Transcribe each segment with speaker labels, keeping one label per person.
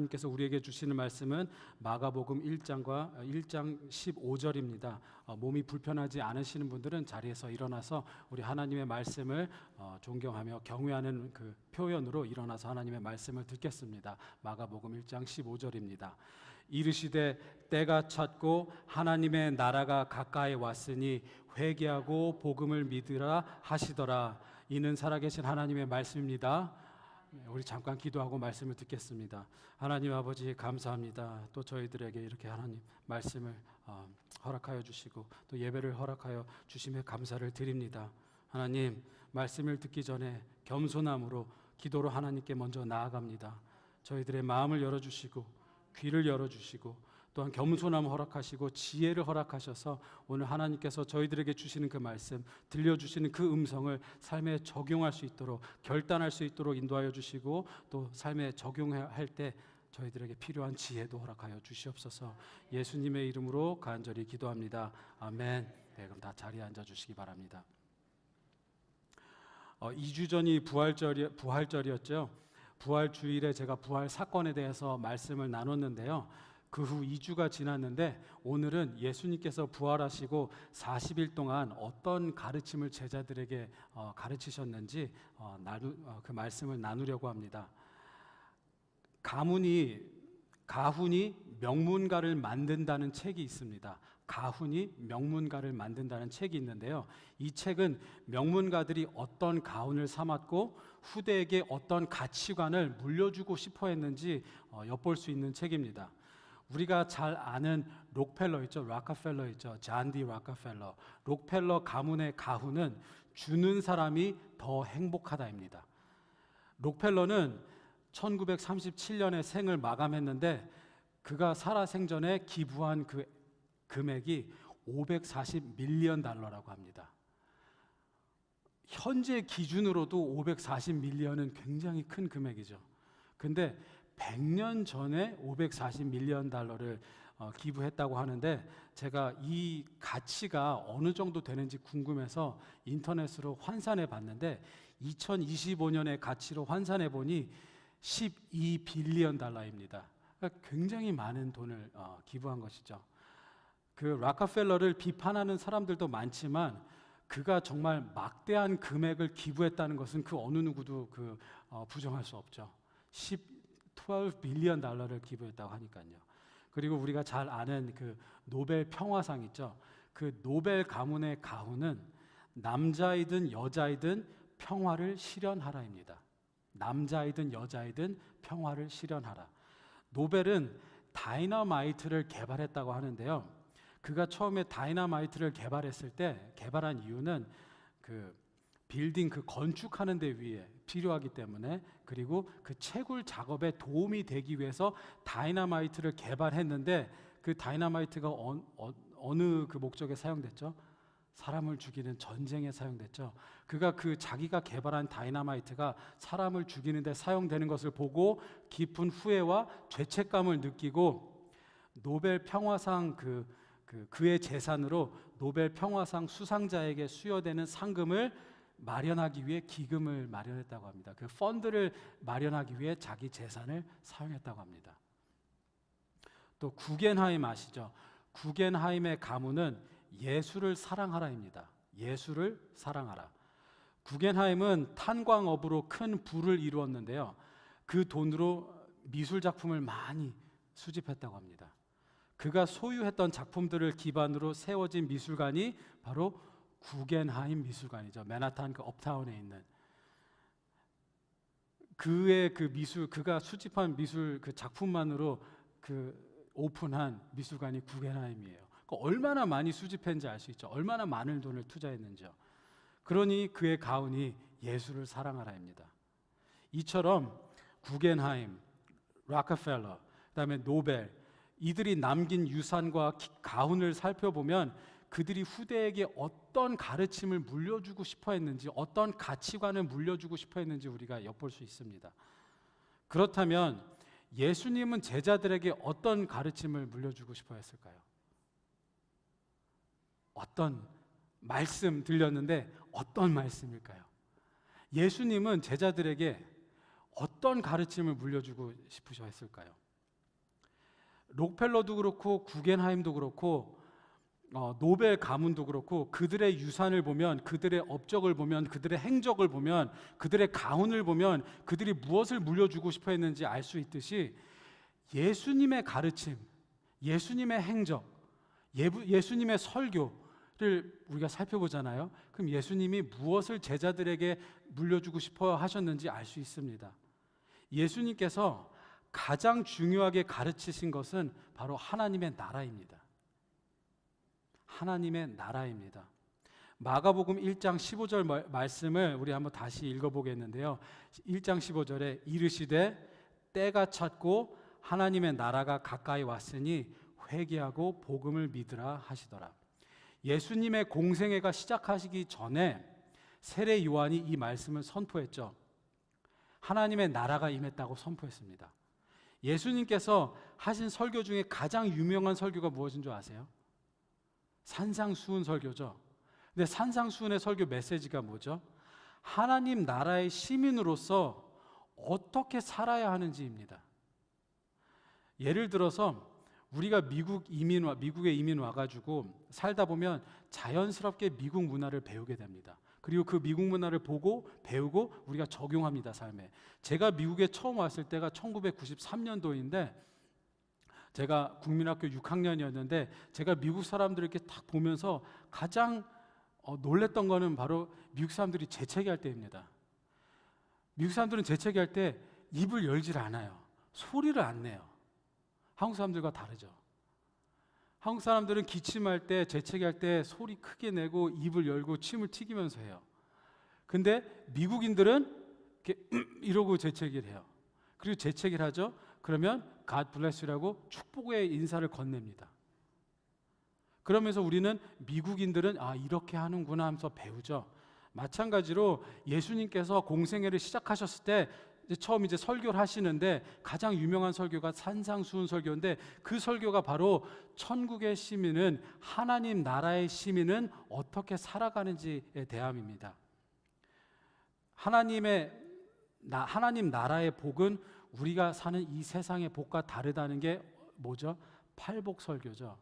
Speaker 1: 하나님께서 우리에게 주시는 말씀은 마가복음 1장 15절입니다. 몸이 불편하지 않으시는 분들은 자리에서 일어나서 우리 하나님의 말씀을 존경하며 경외하는 그 표현으로 일어나서 하나님의 말씀을 듣겠습니다. 마가복음 1장 15절입니다. 이르시되 때가 찼고 하나님의 나라가 가까이 왔으니 회개하고 복음을 믿으라 하시더라. 이는 살아계신 하나님의 말씀입니다. 우리 잠깐 기도하고 말씀을 듣겠습니다. 하나님 아버지 감사합니다. 또 저희들에게 이렇게 하나님 말씀을 허락하여 주시고 또 예배를 허락하여 주심에 감사를 드립니다. 하나님 말씀을 듣기 전에 겸손함으로 기도로 하나님께 먼저 나아갑니다. 저희들의 마음을 열어주시고 귀를 열어주시고 또한 겸손함을 허락하시고 지혜를 허락하셔서 오늘 하나님께서 저희들에게 주시는 그 말씀, 들려주시는 그 음성을 삶에 적용할 수 있도록, 결단할 수 있도록 인도하여 주시고 또 삶에 적용할 때 저희들에게 필요한 지혜도 허락하여 주시옵소서. 예수님의 이름으로 간절히 기도합니다. 아멘. 네, 그럼 다 자리에 앉아주시기 바랍니다. 2주 전이 부활절이었죠. 부활 주일에 제가 부활 사건에 대해서 말씀을 나눴는데요. 그 후 2주가 지났는데 오늘은 예수님께서 부활하시고 40일 동안 어떤 가르침을 제자들에게 가르치셨는지 그 말씀을 나누려고 합니다. 가훈이 명문가를 만든다는 책이 있습니다. 가훈이 명문가를 만든다는 책이 있는데요. 이 책은 명문가들이 어떤 가훈을 삼았고 후대에게 어떤 가치관을 물려주고 싶어 했는지 엿볼 수 있는 책입니다. 우리가 잘 아는 록펠러 있죠. 락펠러 있죠. 존 D 락펠러. 록펠러 가문의 가훈은 주는 사람이 더 행복하다입니다. 록펠러는 1937년에 생을 마감했는데 그가 살아생전에 기부한 그 금액이 540밀리언 달러라고 합니다. 현재 기준으로도 540밀리언은 굉장히 큰 금액이죠. 근데 100년 전에 540밀리언 달러를 기부했다고 하는데 제가 이 가치가 어느 정도 되는지 궁금해서 인터넷으로 환산해 봤는데 2025년의 가치로 환산해 보니 12빌리언 달러입니다. 그러니까 굉장히 많은 돈을 기부한 것이죠. 그 락펠러를 비판하는 사람들도 많지만 그가 정말 막대한 금액을 기부했다는 것은 그 어느 누구도 부정할 수 없죠. 12빌리언 달러를 기부했다고 하니까요. 그리고 우리가 잘 아는 그 노벨 평화상 있죠. 그 노벨 가문의 가훈은 남자이든 여자이든 평화를 실현하라입니다. 남자이든 여자이든 평화를 실현하라. 노벨은 다이너마이트를 개발했다고 하는데요. 그가 처음에 다이너마이트를 개발한 이유는 그 빌딩 건축하는 데 위에 필요하기 때문에 그리고 그 채굴 작업에 도움이 되기 위해서 다이너마이트를 개발했는데 그 다이너마이트가 어느 그 목적에 사용됐죠? 사람을 죽이는 전쟁에 사용됐죠. 그가 자기가 개발한 다이너마이트가 사람을 죽이는 데 사용되는 것을 보고 깊은 후회와 죄책감을 느끼고 노벨 평화상 그의 재산으로 노벨 평화상 수상자에게 수여되는 상금을 마련하기 위해 기금을 마련했다고 합니다. 그 펀드를 마련하기 위해 자기 재산을 사용했다고 합니다. 또 구겐하임 아시죠? 구겐하임의 가문은 예술을 사랑하라입니다. 예술을 사랑하라. 구겐하임은 탄광업으로 큰 부를 이루었는데요. 그 돈으로 미술 작품을 많이 수집했다고 합니다. 그가 소유했던 작품들을 기반으로 세워진 미술관이 바로 구겐하임 미술관이죠. 맨하탄 업타운에 있는 그의 그가 수집한 미술 작품만으로 오픈한 미술관이 구겐하임이에요. 얼마나 많이 수집했는지 알 수 있죠. 얼마나 많은 돈을 투자했는지요. 그러니 그의 가훈이 예술을 사랑하라입니다. 이처럼 구겐하임, 락펠러, 그다음에 노벨 이들이 남긴 유산과 가훈을 살펴보면 그들이 후대에게 어떤 가르침을 물려주고 싶어 했는지 어떤 가치관을 물려주고 싶어 했는지 우리가 엿볼 수 있습니다. 그렇다면 예수님은 제자들에게 어떤 가르침을 물려주고 싶어 했을까요? 어떤 말씀 들렸는데 어떤 말씀일까요? 예수님은 제자들에게 어떤 가르침을 물려주고 싶으셔 했을까요? 록펠러도 그렇고 구겐하임도 그렇고 노벨 가문도 그렇고 그들의 유산을 보면, 그들의 업적을 보면, 그들의 행적을 보면, 그들의 가훈을 보면 그들이 무엇을 물려주고 싶어 했는지 알 수 있듯이 예수님의 가르침, 예수님의 행적, 예수님의 설교를 우리가 살펴보잖아요. 그럼 예수님이 무엇을 제자들에게 물려주고 싶어 하셨는지 알 수 있습니다. 예수님께서 가장 중요하게 가르치신 것은 바로 하나님의 나라입니다. 하나님의 나라입니다. 마가복음 1장 15절 말씀을 우리 한번 다시 읽어보겠는데요. 1장 15절에 이르시되 때가 찼고 하나님의 나라가 가까이 왔으니 회개하고 복음을 믿으라 하시더라. 예수님의 공생애가 시작하시기 전에 세례 요한이 이 말씀을 선포했죠. 하나님의 나라가 임했다고 선포했습니다. 예수님께서 하신 설교 중에 가장 유명한 설교가 무엇인 줄 아세요? 산상수훈 설교죠. 근데 산상수훈의 설교 메시지가 뭐죠? 하나님 나라의 시민으로서 어떻게 살아야 하는지입니다. 예를 들어서 우리가 미국에 이민 와가지고 살다 보면 자연스럽게 미국 문화를 배우게 됩니다. 그리고 그 미국 문화를 보고 배우고 우리가 적용합니다, 삶에. 제가 미국에 처음 왔을 때가 1993년도인데 제가 국민학교 6학년이었는데 제가 미국 사람들을 이렇게 딱 보면서 가장 놀랬던 거는 바로 미국 사람들이 재채기할 때입니다. 미국 사람들은 재채기할 때 입을 열질 않아요. 소리를 안 내요. 한국 사람들과 다르죠. 한국 사람들은 기침할 때, 재채기할 때 소리 크게 내고 입을 열고 침을 튀기면서 해요. 근데 미국인들은 이렇게 이러고 재채기를 해요. 그리고 재채기를 하죠. 그러면 God bless you라고 축복의 인사를 건넵니다. 그러면서 우리는 미국인들은 이렇게 하는구나 하면서 배우죠. 마찬가지로 예수님께서 공생애를 시작하셨을 때 처음 이제 설교를 하시는데 가장 유명한 설교가 산상수훈 설교인데 그 설교가 바로 천국의 시민은, 하나님 나라의 시민은 어떻게 살아가는지에 대함입니다. 하나님 나라의 복은 우리가 사는 이 세상의 복과 다르다는 게 뭐죠? 팔복 설교죠.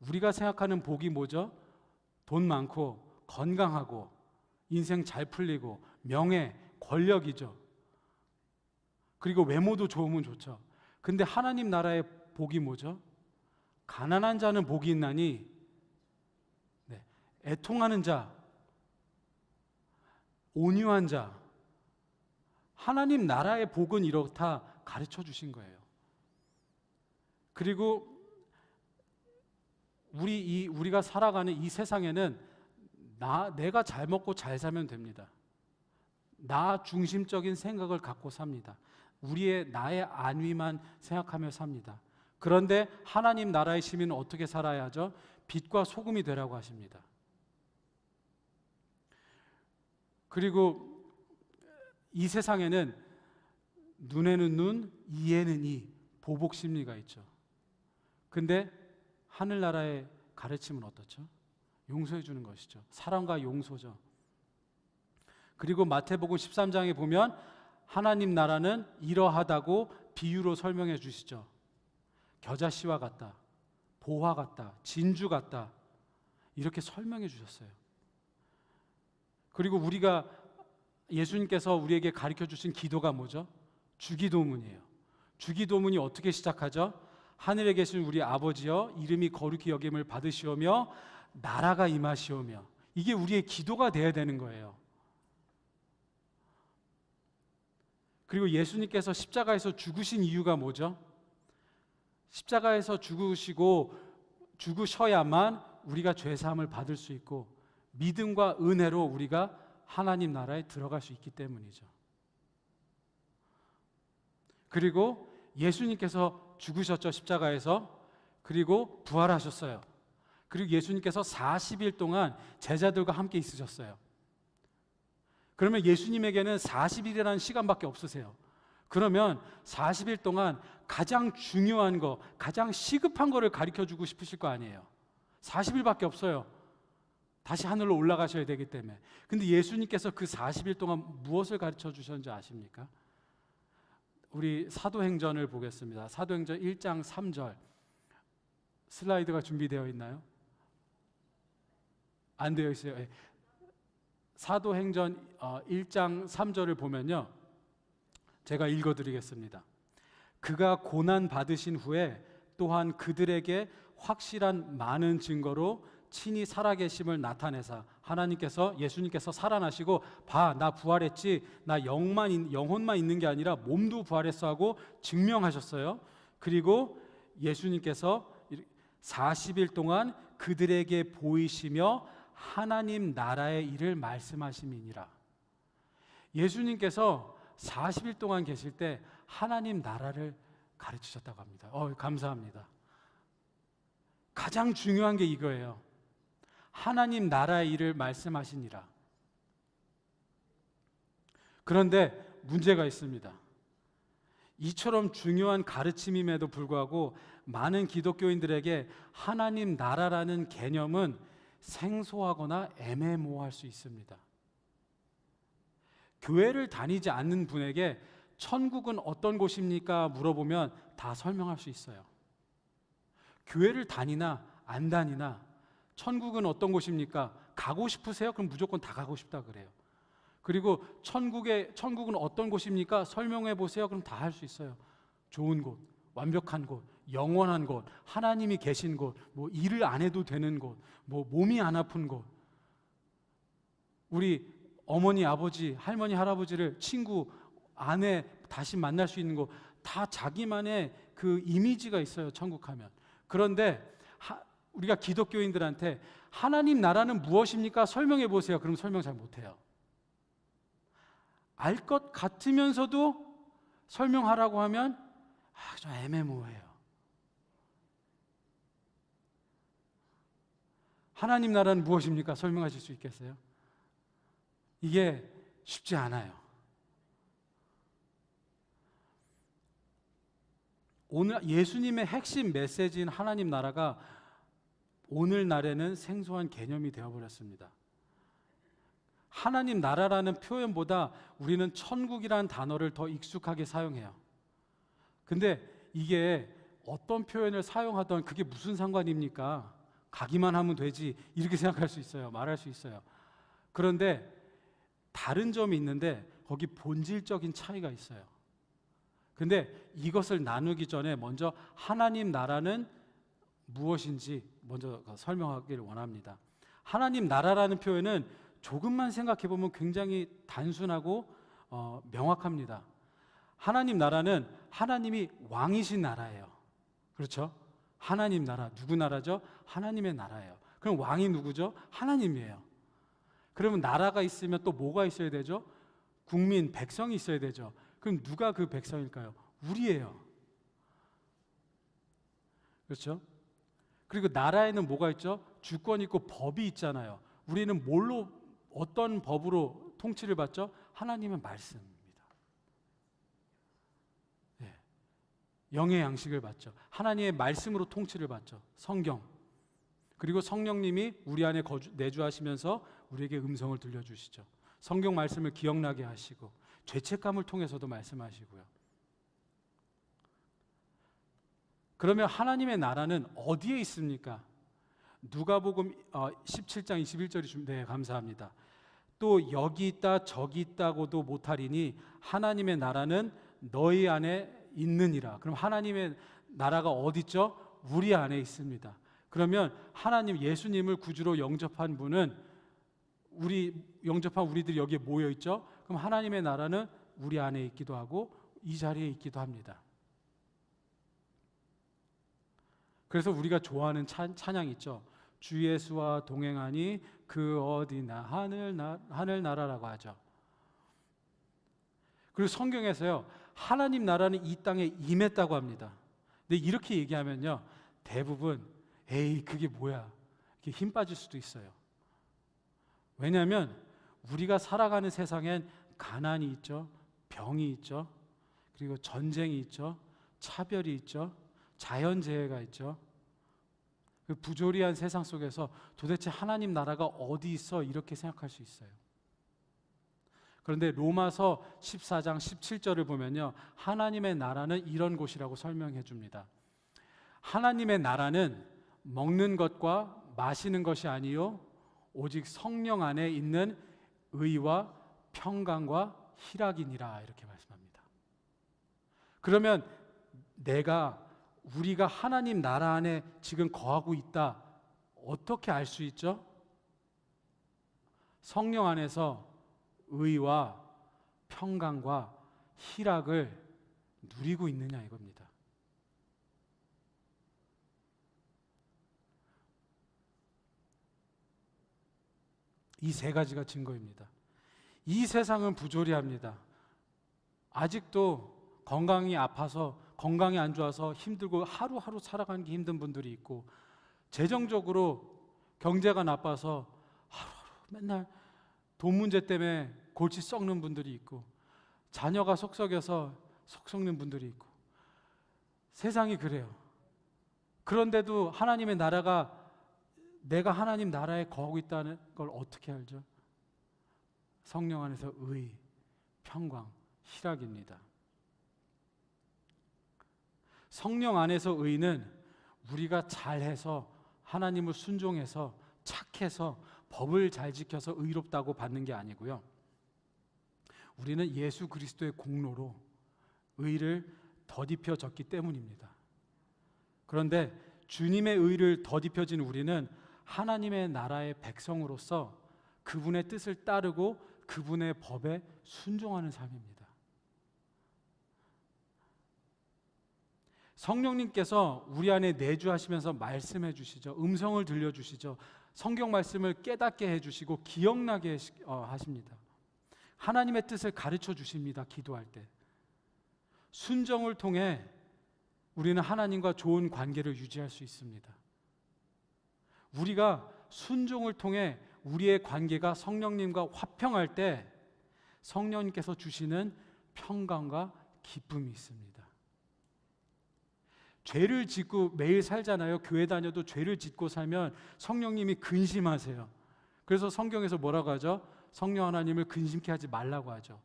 Speaker 1: 우리가 생각하는 복이 뭐죠? 돈 많고 건강하고 인생 잘 풀리고 명예, 권력이죠. 그리고 외모도 좋으면 좋죠. 근데 하나님 나라의 복이 뭐죠? 가난한 자는 복이 있나니 애통하는 자, 온유한 자. 하나님 나라의 복은 이렇다 가르쳐 주신 거예요. 그리고 우리가 살아가는 이 세상에는 내가 잘 먹고 잘 살면 됩니다. 나 중심적인 생각을 갖고 삽니다. 나의 안위만 생각하며 삽니다. 그런데 하나님 나라의 시민은 어떻게 살아야 하죠? 빛과 소금이 되라고 하십니다. 그리고 이 세상에는 눈에는 눈, 이에는 이, 보복 심리가 있죠. 근데 하늘나라의 가르침은 어떻죠? 용서해 주는 것이죠. 사랑과 용서죠. 그리고 마태복음 13장에 보면 하나님 나라는 이러하다고 비유로 설명해 주시죠. 겨자씨와 같다, 보화 같다, 진주 같다, 이렇게 설명해 주셨어요. 그리고 예수님께서 우리에게 가르쳐 주신 기도가 뭐죠? 주기도문이에요. 주기도문이 어떻게 시작하죠? 하늘에 계신 우리 아버지여, 이름이 거룩히 여김을 받으시오며 나라가 임하시오며. 이게 우리의 기도가 돼야 되는 거예요. 그리고 예수님께서 십자가에서 죽으신 이유가 뭐죠? 십자가에서 죽으셔야만 우리가 죄사함을 받을 수 있고 믿음과 은혜로 우리가 하나님 나라에 들어갈 수 있기 때문이죠. 그리고 예수님께서 죽으셨죠, 십자가에서. 그리고 부활하셨어요. 그리고 예수님께서 40일 동안 제자들과 함께 있으셨어요. 그러면 예수님에게는 40일이라는 시간밖에 없으세요. 그러면 40일 동안 가장 중요한 거, 가장 시급한 거를 가르쳐주고 싶으실 거 아니에요. 40일밖에 없어요. 다시 하늘로 올라가셔야 되기 때문에. 근데 예수님께서 그 40일 동안 무엇을 가르쳐 주셨는지 아십니까? 우리 사도행전을 보겠습니다. 사도행전 1장 3절. 슬라이드가 준비되어 있나요? 안 되어 있어요. 예. 사도행전 1장 3절을 보면요, 제가 읽어드리겠습니다. 그가 고난 받으신 후에 또한 그들에게 확실한 많은 증거로 친히 살아계심을 나타내사, 예수님께서 살아나시고 봐, 나 부활했지, 나 영혼만 있는 게 아니라 몸도 부활했어 하고 증명하셨어요. 그리고 예수님께서 40일 동안 그들에게 보이시며 하나님 나라의 일을 말씀하심이니라. 예수님께서 40일 동안 계실 때 하나님 나라를 가르치셨다고 합니다. 감사합니다. 가장 중요한 게 이거예요. 하나님 나라의 일을 말씀하시니라. 그런데 문제가 있습니다. 이처럼 중요한 가르침임에도 불구하고 많은 기독교인들에게 하나님 나라라는 개념은 생소하거나 애매모호할 수 있습니다. 교회를 다니지 않는 분에게 천국은 어떤 곳입니까? 물어보면 다 설명할 수 있어요. 교회를 다니나 안 다니나 천국은 어떤 곳입니까? 가고 싶으세요? 그럼 무조건 다 가고 싶다 그래요. 그리고 천국은 어떤 곳입니까? 설명해 보세요. 그럼 다 할 수 있어요. 좋은 곳, 완벽한 곳, 영원한 곳, 하나님이 계신 곳, 뭐 일을 안 해도 되는 곳, 뭐 몸이 안 아픈 곳. 우리 어머니, 아버지, 할머니, 할아버지를 친구, 아내 다시 만날 수 있는 곳, 다 자기만의 그 이미지가 있어요. 천국 하면. 그런데 우리가 기독교인들한테 하나님 나라는 무엇입니까? 설명해 보세요. 그럼 설명 잘 못해요. 알 것 같으면서도 설명하라고 하면 좀 애매모호해요. 하나님 나라는 무엇입니까? 설명하실 수 있겠어요? 이게 쉽지 않아요. 오늘 예수님의 핵심 메시지인 하나님 나라가 오늘날에는 생소한 개념이 되어버렸습니다. 하나님 나라라는 표현보다 우리는 천국이라는 단어를 더 익숙하게 사용해요. 근데 이게 어떤 표현을 사용하던 그게 무슨 상관입니까? 가기만 하면 되지, 이렇게 생각할 수 있어요. 말할 수 있어요. 그런데 다른 점이 있는데 거기 본질적인 차이가 있어요. 근데 이것을 나누기 전에 먼저 하나님 나라는 무엇인지 먼저 설명하기를 원합니다. 하나님 나라라는 표현은 조금만 생각해 보면 굉장히 단순하고 명확합니다. 하나님 나라는 하나님이 왕이신 나라예요. 그렇죠? 하나님 나라, 누구 나라죠? 하나님의 나라예요. 그럼 왕이 누구죠? 하나님이에요. 그러면 나라가 있으면 또 뭐가 있어야 되죠? 국민, 백성이 있어야 되죠. 그럼 누가 그 백성일까요? 우리예요. 그렇죠? 그리고 나라에는 뭐가 있죠? 주권이 있고 법이 있잖아요. 우리는 어떤 법으로 통치를 받죠? 하나님의 말씀입니다. 예. 영의 양식을 받죠. 하나님의 말씀으로 통치를 받죠. 성경. 그리고 성령님이 우리 안에 내주하시면서 우리에게 음성을 들려주시죠. 성경 말씀을 기억나게 하시고 죄책감을 통해서도 말씀하시고요. 그러면 하나님의 나라는 어디에 있습니까? 누가복음 17장 21절이 네, 감사합니다. 또 여기 있다 저기 있다고도 못하리니 하나님의 나라는 너희 안에 있느니라. 그럼 하나님의 나라가 어디 있죠? 우리 안에 있습니다. 그러면 하나님 예수님을 구주로 영접한 분은 영접한 우리들이 여기에 모여 있죠. 그럼 하나님의 나라는 우리 안에 있기도 하고 이 자리에 있기도 합니다. 그래서 우리가 좋아하는 찬양 있죠. 주 예수와 동행하니 그 어디나 하늘나라라고 하죠. 그리고 성경에서요, 하나님 나라는 이 땅에 임했다고 합니다. 근데 이렇게 얘기하면요, 대부분 에이 그게 뭐야 이렇게 힘 빠질 수도 있어요. 왜냐하면 우리가 살아가는 세상엔 가난이 있죠, 병이 있죠, 그리고 전쟁이 있죠, 차별이 있죠, 자연재해가 있죠. 그 부조리한 세상 속에서 도대체 하나님 나라가 어디 있어? 이렇게 생각할 수 있어요. 그런데 로마서 14장 17절을 보면요, 하나님의 나라는 이런 곳이라고 설명해 줍니다. 하나님의 나라는 먹는 것과 마시는 것이 아니요 오직 성령 안에 있는 의와 평강과 희락이니라, 이렇게 말씀합니다. 그러면 우리가 하나님 나라 안에 지금 거하고 있다, 어떻게 알 수 있죠? 성령 안에서 의와 평강과 희락을 누리고 있느냐, 이겁니다. 이 세 가지가 증거입니다. 이 세상은 부조리합니다. 아직도 건강이 아파서, 건강이 안 좋아서 힘들고 하루하루 살아가는 게 힘든 분들이 있고, 재정적으로 경제가 나빠서 하루하루 맨날 돈 문제 때문에 골치 썩는 분들이 있고, 자녀가 속썩여서 속 썩는 분들이 있고, 세상이 그래요. 그런데도 하나님의 나라가, 내가 하나님 나라에 거하고 있다는 걸 어떻게 알죠? 성령 안에서 의, 평강, 희락입니다. 성령 안에서 의는 우리가 잘해서, 하나님을 순종해서, 착해서, 법을 잘 지켜서 의롭다고 받는 게 아니고요, 우리는 예수 그리스도의 공로로 의를 덧입혀졌기 때문입니다. 그런데 주님의 의를 덧입혀진 우리는 하나님의 나라의 백성으로서 그분의 뜻을 따르고 그분의 법에 순종하는 삶입니다. 성령님께서 우리 안에 내주하시면서 말씀해 주시죠. 음성을 들려주시죠. 성경 말씀을 깨닫게 해주시고 기억나게 하십니다. 하나님의 뜻을 가르쳐 주십니다. 기도할 때 순종을 통해 우리는 하나님과 좋은 관계를 유지할 수 있습니다. 우리가 순종을 통해 우리의 관계가 성령님과 화평할 때 성령님께서 주시는 평강과 기쁨이 있습니다. 죄를 짓고 매일 살잖아요. 교회 다녀도 죄를 짓고 살면 성령님이 근심하세요. 그래서 성경에서 뭐라고 하죠? 성령 하나님을 근심케 하지 말라고 하죠.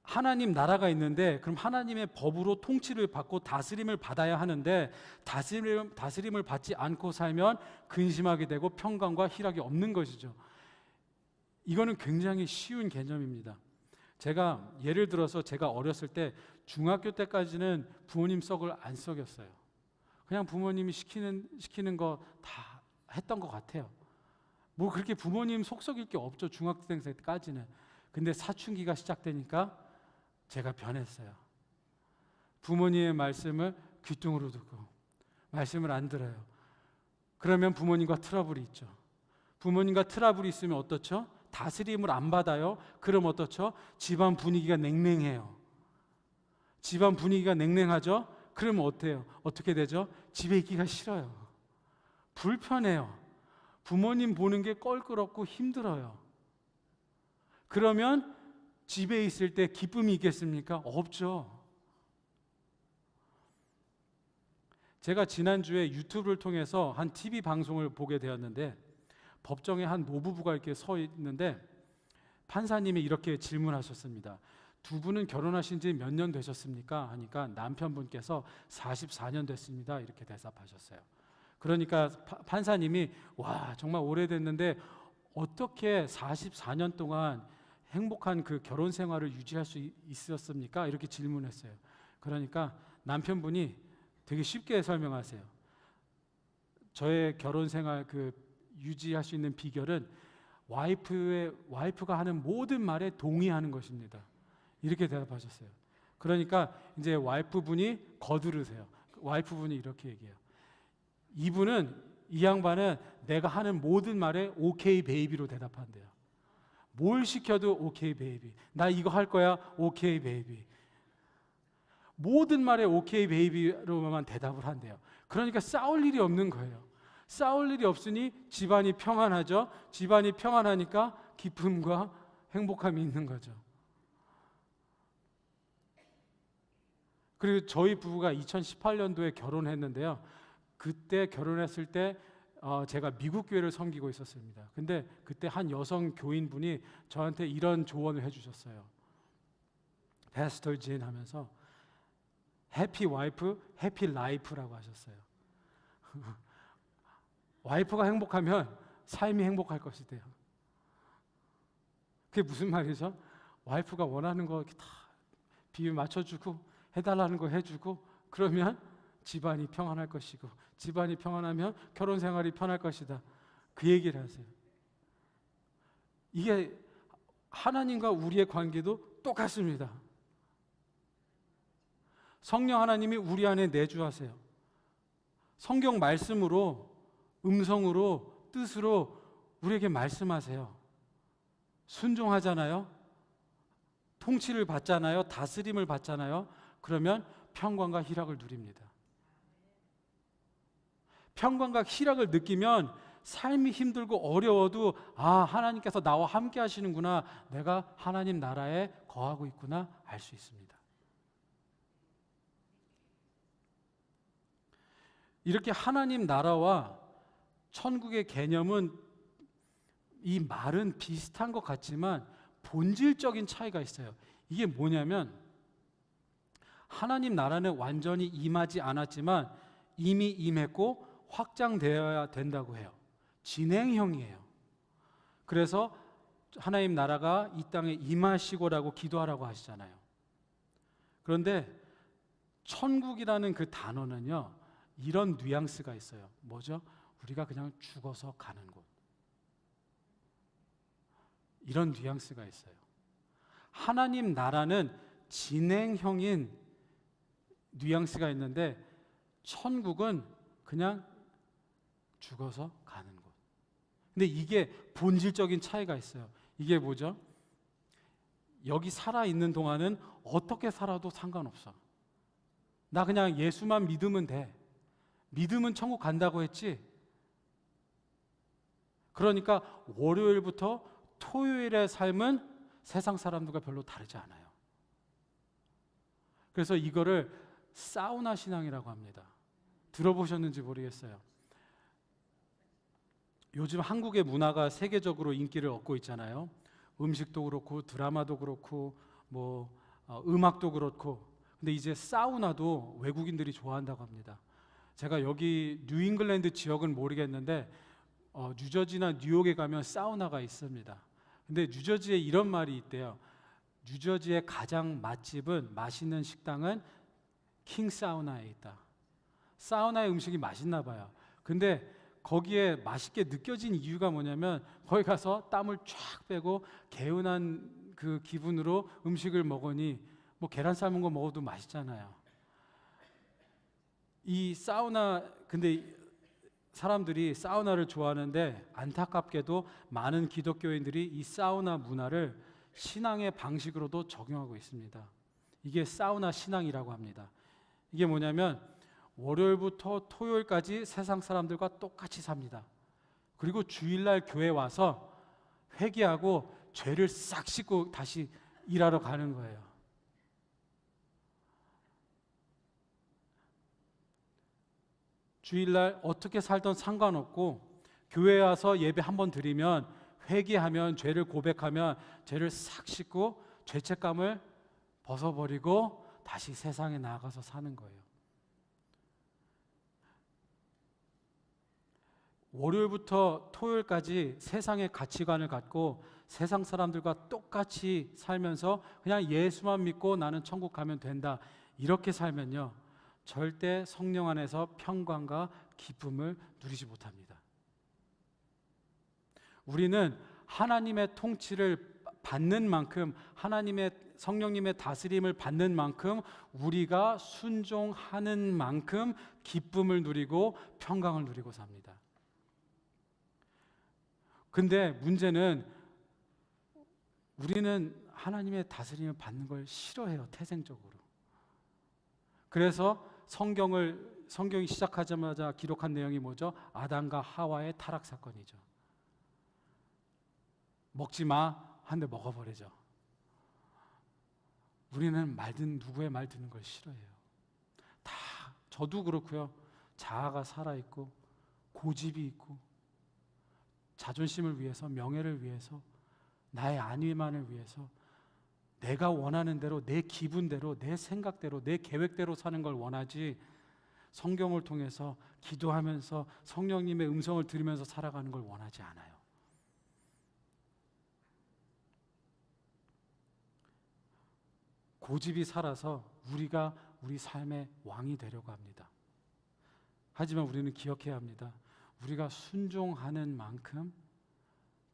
Speaker 1: 하나님 나라가 있는데 그럼 하나님의 법으로 통치를 받고 다스림을 받아야 하는데 다스림을 받지 않고 살면 근심하게 되고 평강과 희락이 없는 것이죠. 이거는 굉장히 쉬운 개념입니다. 제가 예를 들어서 제가 어렸을 때 중학교 때까지는 부모님 썩을 안 썩였어요. 그냥 부모님이 시키는 거 다 했던 것 같아요. 뭐 그렇게 부모님 속 썩일 게 없죠. 중학생 때까지는. 근데 사춘기가 시작되니까 제가 변했어요. 부모님의 말씀을 귀뚱으로 듣고 말씀을 안 들어요. 그러면 부모님과 트러블이 있죠. 부모님과 트러블이 있으면 어떻죠? 다스림을 안 받아요. 그럼 어떻죠? 집안 분위기가 냉랭해요. 집안 분위기가 냉랭하죠? 그러면 어때요? 어떻게 되죠? 집에 있기가 싫어요. 불편해요. 부모님 보는 게 껄끄럽고 힘들어요. 그러면 집에 있을 때 기쁨이 있겠습니까? 없죠. 제가 지난주에 유튜브를 통해서 한 TV 방송을 보게 되었는데 법정에 한 노부부가 이렇게 서 있는데 판사님이 이렇게 질문하셨습니다. 두 분은 결혼하신 지 몇 년 되셨습니까? 하니까 남편분께서 44년 됐습니다. 이렇게 대답하셨어요. 그러니까 판사님이 와, 정말 오래됐는데 어떻게 44년 동안 행복한 그 결혼 생활을 유지할 수 있었습니까? 이렇게 질문했어요. 그러니까 남편분이 되게 쉽게 설명하세요. 저의 결혼 생활 유지할 수 있는 비결은 와이프가 하는 모든 말에 동의하는 것입니다. 이렇게 대답하셨어요. 그러니까 이제 와이프분이 거두르세요. 와이프분이 이렇게 얘기해요. 이 양반은 내가 하는 모든 말에 오케이 베이비로 대답한대요. 뭘 시켜도 오케이 베이비. 나 이거 할 거야. 오케이 베이비. 모든 말에 오케이 베이비로만 대답을 한대요. 그러니까 싸울 일이 없는 거예요. 싸울 일이 없으니 집안이 평안하죠. 집안이 평안하니까 기쁨과 행복함이 있는 거죠. 그리고 저희 부부가 2018년도에 결혼했는데요. 그때 결혼했을 때 제가 미국 교회를 섬기고 있었습니다. 근데 그때 한 여성 교인분이 저한테 이런 조언을 해주셨어요. 패스터 진 하면서 해피 와이프, 해피 라이프라고 하셨어요. 와이프가 행복하면 삶이 행복할 것이대요. 그게 무슨 말이죠? 와이프가 원하는 거 이렇게 다 비유 맞춰주고 해달라는 거 해주고 그러면 집안이 평안할 것이고 집안이 평안하면 결혼 생활이 편할 것이다. 그 얘기를 하세요. 이게 하나님과 우리의 관계도 똑같습니다. 성령 하나님이 우리 안에 내주하세요. 성경 말씀으로, 음성으로, 뜻으로 우리에게 말씀하세요. 순종하잖아요. 통치를 받잖아요. 다스림을 받잖아요. 그러면 평강과 희락을 누립니다. 평강과 희락을 느끼면 삶이 힘들고 어려워도 하나님께서 나와 함께 하시는구나, 내가 하나님 나라에 거하고 있구나 알 수 있습니다. 이렇게 하나님 나라와 천국의 개념은 이 말은 비슷한 것 같지만 본질적인 차이가 있어요. 이게 뭐냐면 하나님 나라는 완전히 임하지 않았지만 이미 임했고 확장되어야 된다고 해요. 진행형이에요. 그래서 하나님 나라가 이 땅에 임하시고라고 기도하라고 하시잖아요. 그런데 천국이라는 그 단어는요, 이런 뉘앙스가 있어요. 뭐죠? 우리가 그냥 죽어서 가는 곳. 이런 뉘앙스가 있어요. 하나님 나라는 진행형인 뉘앙스가 있는데 천국은 그냥 죽어서 가는 곳. 근데 이게 본질적인 차이가 있어요. 이게 뭐죠? 여기 살아있는 동안은 어떻게 살아도 상관없어. 나 그냥 예수만 믿으면 돼. 믿으면 천국 간다고 했지. 그러니까 월요일부터 토요일의 삶은 세상 사람들과 별로 다르지 않아요. 그래서 이거를 사우나 신앙이라고 합니다. 들어보셨는지 모르겠어요. 요즘 한국의 문화가 세계적으로 인기를 얻고 있잖아요. 음식도 그렇고 드라마도 그렇고 음악도 그렇고. 근데 이제 사우나도 외국인들이 좋아한다고 합니다. 제가 여기 뉴잉글랜드 지역은 모르겠는데 뉴저지나 뉴욕에 가면 사우나가 있습니다. 근데 뉴저지에 이런 말이 있대요. 뉴저지의 가장 맛있는 식당은 킹 사우나에 있다. 사우나의 음식이 맛있나 봐요. 근데 거기에 맛있게 느껴진 이유가 뭐냐면 거기 가서 땀을 쫙 빼고 개운한 그 기분으로 음식을 먹으니 계란 삶은 거 먹어도 맛있잖아요. 이 사우나, 근데 사람들이 사우나를 좋아하는데 안타깝게도 많은 기독교인들이 이 사우나 문화를 신앙의 방식으로도 적용하고 있습니다. 이게 사우나 신앙이라고 합니다. 이게 뭐냐면 월요일부터 토요일까지 세상 사람들과 똑같이 삽니다. 그리고 주일날 교회 와서 회개하고 죄를 싹 씻고 다시 일하러 가는 거예요. 주일날 어떻게 살던 상관없고 교회에 와서 예배 한번 드리면 회개하면 죄를 고백하면 죄를 싹 씻고 죄책감을 벗어버리고 다시 세상에 나가서 사는 거예요. 월요일부터 토요일까지 세상의 가치관을 갖고 세상 사람들과 똑같이 살면서 그냥 예수만 믿고 나는 천국 가면 된다, 이렇게 살면요 절대 성령 안에서 평강과 기쁨을 누리지 못합니다. 우리는 하나님의 통치를 받는 만큼, 하나님의 성령님의 다스림을 받는 만큼, 우리가 순종하는 만큼 기쁨을 누리고 평강을 누리고 삽니다. 근데 문제는 우리는 하나님의 다스림을 받는 걸 싫어해요, 태생적으로. 그래서 성경이 시작하자마자 기록한 내용이 뭐죠? 아담과 하와의 타락 사건이죠. 먹지 마 하는데 먹어버리죠. 우리는 누구의 말 듣는 걸 싫어해요. 다 저도 그렇고요. 자아가 살아있고 고집이 있고 자존심을 위해서, 명예를 위해서, 나의 안위만을 위해서 내가 원하는 대로, 내 기분대로, 내 생각대로, 내 계획대로 사는 걸 원하지, 성경을 통해서 기도하면서 성령님의 음성을 들으면서 살아가는 걸 원하지 않아요. 고집이 살아서 우리가 우리 삶의 왕이 되려고 합니다. 하지만 우리는 기억해야 합니다. 우리가 순종하는 만큼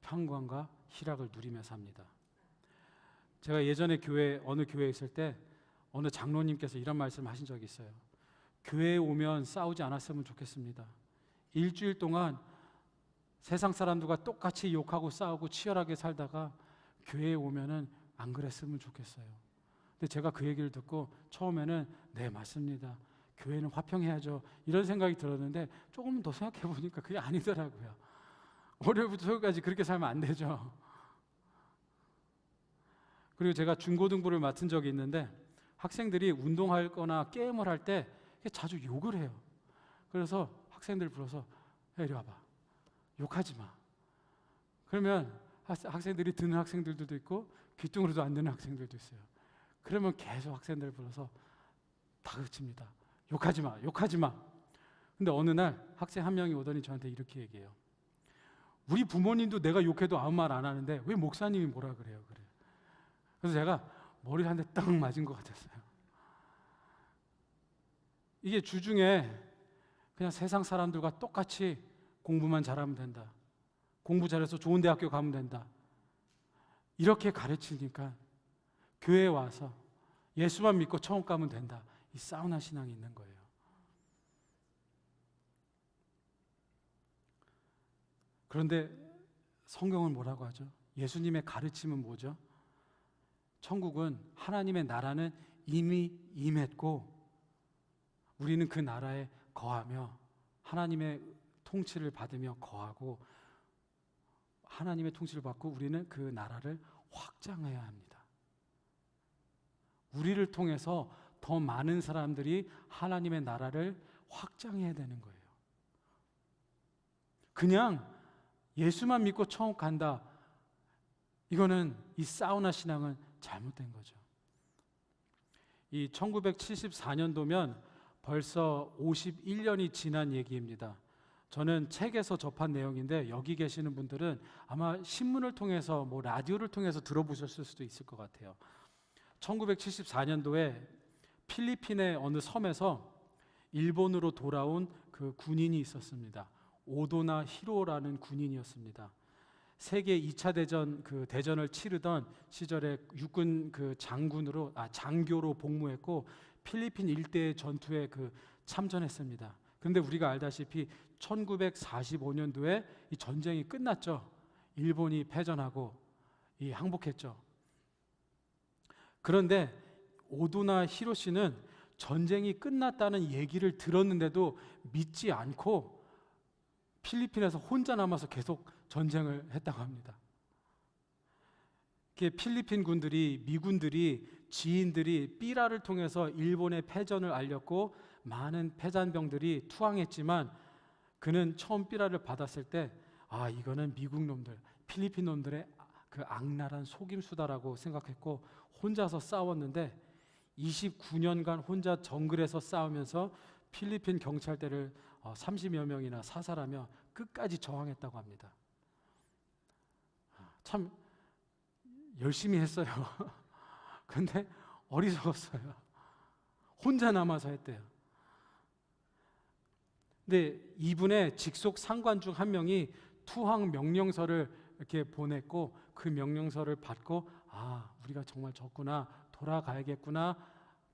Speaker 1: 평강과 희락을 누리며 삽니다. 제가 예전에 어느 교회에 있을 때 어느 장로님께서 이런 말씀을 하신 적이 있어요. 교회에 오면 싸우지 않았으면 좋겠습니다. 일주일 동안 세상 사람들과 똑같이 욕하고 싸우고 치열하게 살다가 교회에 오면은 안 그랬으면 좋겠어요. 근데 제가 그 얘기를 듣고 처음에는 네, 맞습니다. 교회는 화평해야죠. 이런 생각이 들었는데 조금 더 생각해 보니까 그게 아니더라고요. 월요일부터 토요일까지 그렇게 살면 안 되죠. 그리고 제가 중고등부를 맡은 적이 있는데 학생들이 운동할 거나 게임을 할 때 자주 욕을 해요. 그래서 학생들 불러서 야, 이리 와봐. 욕하지 마. 그러면 학생들이 듣는 학생들도 있고 귀뚱으로도 안 듣는 학생들도 있어요. 그러면 계속 학생들 불러서 다그칩니다. 욕하지 마, 욕하지 마. 근데 어느 날 학생 한 명이 오더니 저한테 이렇게 얘기해요. 우리 부모님도 내가 욕해도 아무 말 안 하는데 왜 목사님이 뭐라 그래요? 그래. 그래서 제가 머리를 한 대 딱 맞은 것 같았어요. 이게 주중에 그냥 세상 사람들과 똑같이 공부만 잘하면 된다. 공부 잘해서 좋은 대학교 가면 된다. 이렇게 가르치니까 교회에 와서 예수만 믿고 천국 가면 된다. 이 사우나 신앙이 있는 거예요. 그런데 성경은 뭐라고 하죠? 예수님의 가르침은 뭐죠? 천국은 하나님의 나라는 이미 임했고 우리는 그 나라에 거하며 하나님의 통치를 받으며 거하고 하나님의 통치를 받고 우리는 그 나라를 확장해야 합니다. 우리를 통해서 더 많은 사람들이 하나님의 나라를 확장해야 되는 거예요. 그냥 예수만 믿고 천국 간다. 이거는 이 사우나 신앙은 잘못된 거죠. 이 1974년도면 벌써 51년이 지난 얘기입니다. 저는 책에서 접한 내용인데 여기 계시는 분들은 아마 신문을 통해서 라디오를 통해서 들어보셨을 수도 있을 것 같아요. 1974년도에 필리핀의 어느 섬에서 일본으로 돌아온 그 군인이 있었습니다. 오도나 히로라는 군인이었습니다. 세계 2차 대전 대전을 치르던 시절에 육군 장교로 복무했고 필리핀 일대의 전투에 참전했습니다. 그런데 우리가 알다시피 1945년도에 이 전쟁이 끝났죠. 일본이 패전하고 항복했죠. 그런데 오도나 히로시는 전쟁이 끝났다는 얘기를 들었는데도 믿지 않고 필리핀에서 혼자 남아서 계속 전쟁을 했다고 합니다. 필리핀 군들이, 미군들이, 지인들이 삐라를 통해서 일본의 패전을 알렸고 많은 패잔병들이 투항했지만 그는 처음 삐라를 받았을 때 이거는 미국 놈들, 필리핀 놈들의 그 악랄한 속임수다라고 생각했고 혼자서 싸웠는데 29년간 혼자 정글에서 싸우면서 필리핀 경찰대를 30여 명이나 사살하며 끝까지 저항했다고 합니다. 참 열심히 했어요. 근데 어리석었어요. 혼자 남아서 했대요. 근데 이분의 직속 상관 중 한 명이 투항 명령서를 이렇게 보냈고 그 명령서를 받고 우리가 정말 졌구나, 돌아가야겠구나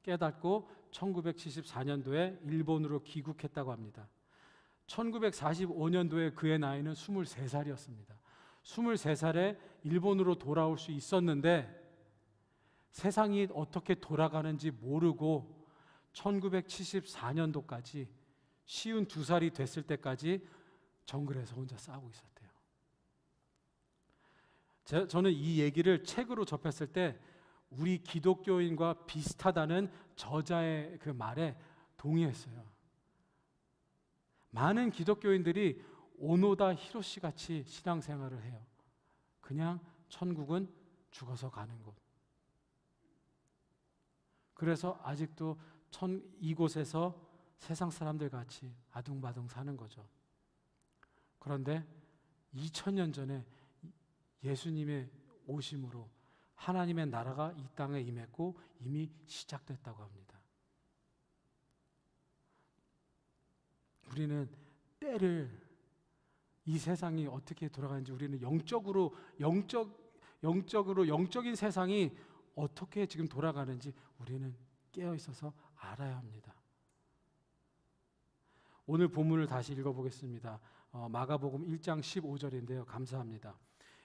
Speaker 1: 깨닫고 1974년도에 일본으로 귀국했다고 합니다. 1945년도에 그의 나이는 23살이었습니다. 23살에 일본으로 돌아올 수 있었는데 세상이 어떻게 돌아가는지 모르고 1974년도까지 52살이 됐을 때까지 정글에서 혼자 싸우고 있었대요. 저는 이 얘기를 책으로 접했을 때 우리 기독교인과 비슷하다는 저자의 그 말에 동의했어요. 많은 기독교인들이 오노다 히로시 같이 신앙생활을 해요. 그냥 천국은 죽어서 가는 곳. 그래서 아직도 이곳에서 세상 사람들 같이 아둥바둥 사는 거죠. 그런데 2000년 전에 예수님의 오심으로 하나님의 나라가 이 땅에 임했고 이미 시작됐다고 합니다. 우리는 때를, 이 세상이 어떻게 돌아가는지, 우리는 영적인 세상이 어떻게 지금 돌아가는지 우리는 깨어 있어서 알아야 합니다. 오늘 본문을 다시 읽어보겠습니다. 마가복음 1장 15절인데요. 감사합니다.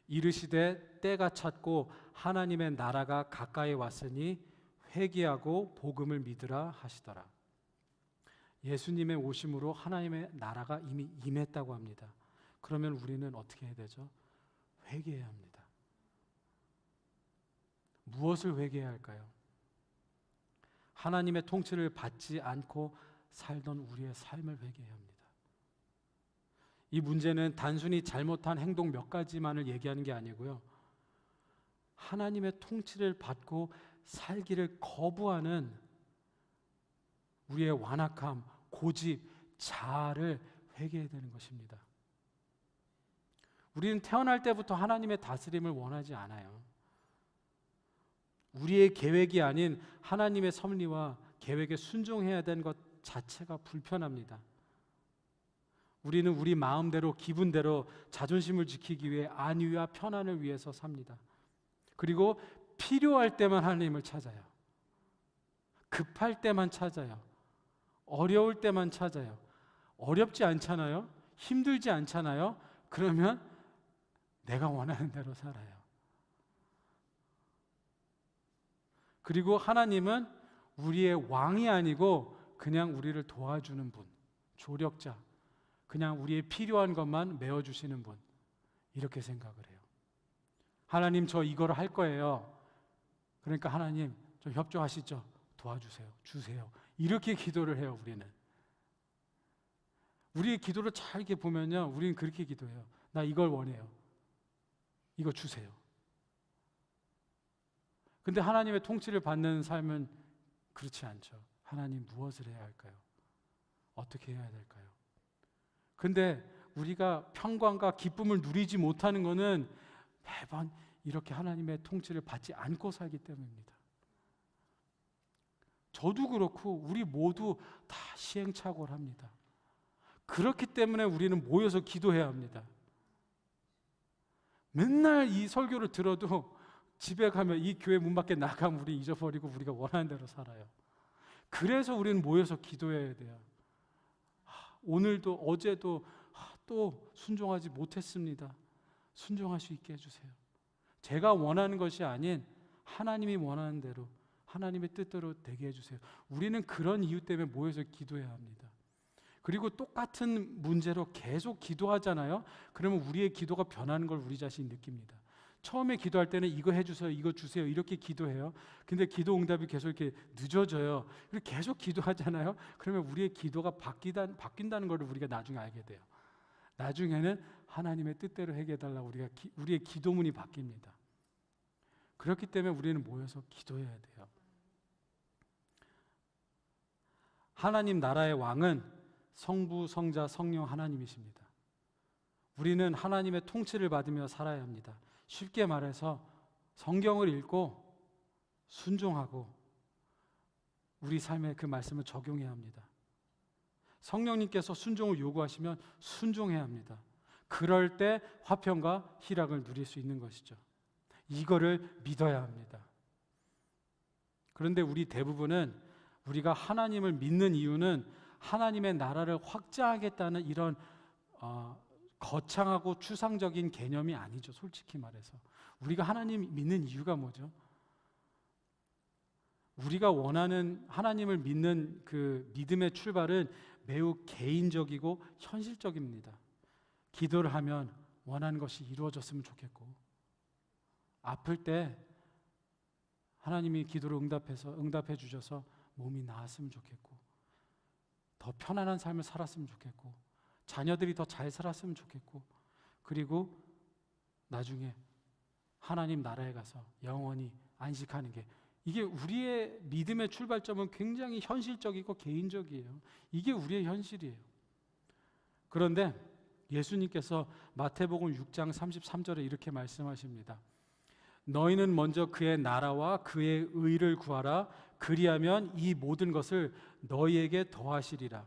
Speaker 1: 이르시되 때가 찼고 하나님의 나라가 가까이 왔으니 회개하고 복음을 믿으라 하시더라. 예수님의 오심으로 하나님의 나라가 이미 임했다고 합니다. 그러면 우리는 어떻게 해야 되죠? 회개해야 합니다. 무엇을 회개해야 할까요? 하나님의 통치를 받지 않고 살던 우리의 삶을 회개해야 합니다. 이 문제는 단순히 잘못한 행동 몇 가지만을 얘기하는 게 아니고요. 하나님의 통치를 받고 살기를 거부하는 우리의 완악함, 고집, 자아를 회개해야 되는 것입니다. 우리는 태어날 때부터 하나님의 다스림을 원하지 않아요. 우리의 계획이 아닌 하나님의 섭리와 계획에 순종해야 되는 것 자체가 불편합니다. 우리는 우리 마음대로, 기분대로 자존심을 지키기 위해 안위와 편안을 위해서 삽니다. 그리고 필요할 때만 하나님을 찾아요. 급할 때만 찾아요. 어려울 때만 찾아요. 어렵지 않잖아요? 힘들지 않잖아요? 그러면 내가 원하는 대로 살아요. 그리고 하나님은 우리의 왕이 아니고 그냥 우리를 도와주는 분, 조력자, 그냥 우리의 필요한 것만 메워주시는 분, 이렇게 생각을 해요. 하나님, 저 이걸 할 거예요. 그러니까 하나님 좀 협조하시죠. 도와주세요. 주세요. 이렇게 기도를 해요. 우리는 우리의 기도를 잘 이렇게 보면요, 우리는 그렇게 기도해요. 나 이걸 원해요. 이거 주세요. 근데 하나님의 통치를 받는 삶은 그렇지 않죠. 하나님, 무엇을 해야 할까요? 어떻게 해야 될까요? 근데 우리가 평강과 기쁨을 누리지 못하는 것은 매번 이렇게 하나님의 통치를 받지 않고 살기 때문입니다. 저도 그렇고 우리 모두 다 시행착오를 합니다. 그렇기 때문에 우리는 모여서 기도해야 합니다. 맨날 이 설교를 들어도 집에 가면, 이 교회 문 밖에 나가면 우리 잊어버리고 우리가 원하는 대로 살아요. 그래서 우리는 모여서 기도해야 돼요. 오늘도 어제도 또 순종하지 못했습니다. 순종할 수 있게 해주세요. 제가 원하는 것이 아닌 하나님이 원하는 대로, 하나님의 뜻대로 되게 해주세요. 우리는 그런 이유 때문에 모여서 기도해야 합니다. 그리고 똑같은 문제로 계속 기도하잖아요. 그러면 우리의 기도가 변하는 걸 우리 자신이 느낍니다. 처음에 기도할 때는 이거 해주세요, 이거 주세요, 이렇게 기도해요. 근데 기도 응답이 계속 이렇게 늦어져요. 그리고 계속 기도하잖아요. 그러면 우리의 기도가 바뀐다는 걸 우리가 나중에 알게 돼요. 나중에는 하나님의 뜻대로 해결해달라고 우리의 기도문이 바뀝니다. 그렇기 때문에 우리는 모여서 기도해야 돼요. 하나님 나라의 왕은 성부, 성자, 성령 하나님이십니다. 우리는 하나님의 통치를 받으며 살아야 합니다. 쉽게 말해서 성경을 읽고 순종하고 우리 삶에 그 말씀을 적용해야 합니다. 성령님께서 순종을 요구하시면 순종해야 합니다. 그럴 때 화평과 희락을 누릴 수 있는 것이죠. 이거를 믿어야 합니다. 그런데 우리 대부분은 우리가 하나님을 믿는 이유는 하나님의 나라를 확장하겠다는 이런 거창하고 추상적인 개념이 아니죠. 솔직히 말해서 우리가 하나님 믿는 이유가 뭐죠? 우리가 원하는 하나님을 믿는 그 믿음의 출발은 매우 개인적이고 현실적입니다. 기도를 하면 원하는 것이 이루어졌으면 좋겠고, 아플 때 하나님이 기도를 응답해 주셔서 몸이 나았으면 좋겠고, 더 편안한 삶을 살았으면 좋겠고, 자녀들이 더 잘 살았으면 좋겠고, 그리고 나중에 하나님 나라에 가서 영원히 안식하는 게, 이게 우리의 믿음의 출발점은 굉장히 현실적이고 개인적이에요. 이게 우리의 현실이에요. 그런데 예수님께서 마태복음 6장 33절에 이렇게 말씀하십니다. 너희는 먼저 그의 나라와 그의 의를 구하라. 그리하면 이 모든 것을 너희에게 더하시리라.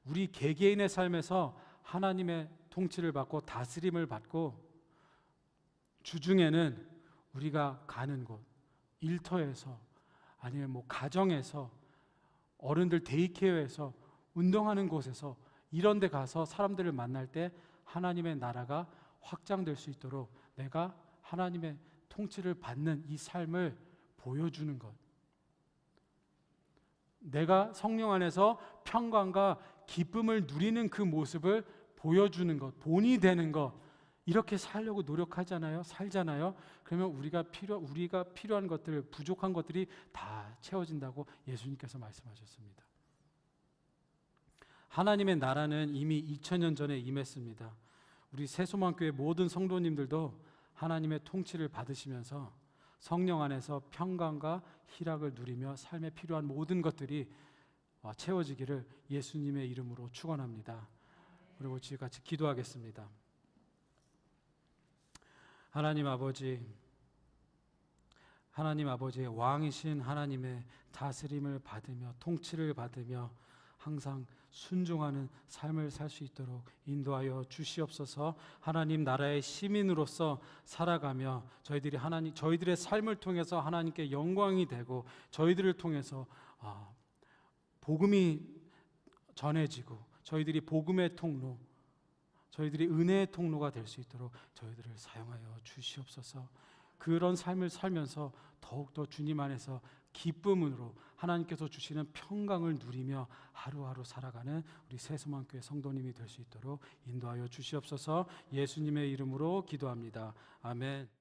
Speaker 1: 우리 개개인의 삶에서 하나님의 통치를 받고 다스림을 받고, 주중에는 우리가 가는 곳, 일터에서, 아니면 뭐 가정에서, 어른들 데이케어에서, 운동하는 곳에서, 이런 데 가서 사람들을 만날 때 하나님의 나라가 확장될 수 있도록 내가 하나님의 통치를 받는 이 삶을 보여주는 것, 내가 성령 안에서 평강과 기쁨을 누리는 그 모습을 보여주는 것, 본이 되는 것, 이렇게 살려고 노력하잖아요. 살잖아요. 그러면 우리가 필요한 것들, 부족한 것들이 다 채워진다고 예수님께서 말씀하셨습니다. 하나님의 나라는 이미 2000년 전에 임했습니다. 우리 새소망교회 모든 성도님들도 하나님의 통치를 받으시면서 성령 안에서 평강과 희락을 누리며 삶에 필요한 모든 것들이 채워지기를 예수님의 이름으로 축원합니다. 그리고 같이 기도하겠습니다. 하나님 아버지의 왕이신 하나님의 다스림을 받으며 통치를 받으며 항상 순종하는 삶을 살 수 있도록 인도하여 주시옵소서. 하나님 나라의 시민으로서 살아가며 저희들의 삶을 통해서 하나님께 영광이 되고, 저희들을 통해서 복음이 전해지고, 저희들이 복음의 통로, 저희들이 은혜의 통로가 될 수 있도록 저희들을 사용하여 주시옵소서. 그런 삶을 살면서 더욱더 주님 안에서 기쁨으로 하나님께서 주시는 평강을 누리며 하루하루 살아가는 우리 새소망교회 성도님이 될 수 있도록 인도하여 주시옵소서. 예수님의 이름으로 기도합니다. 아멘.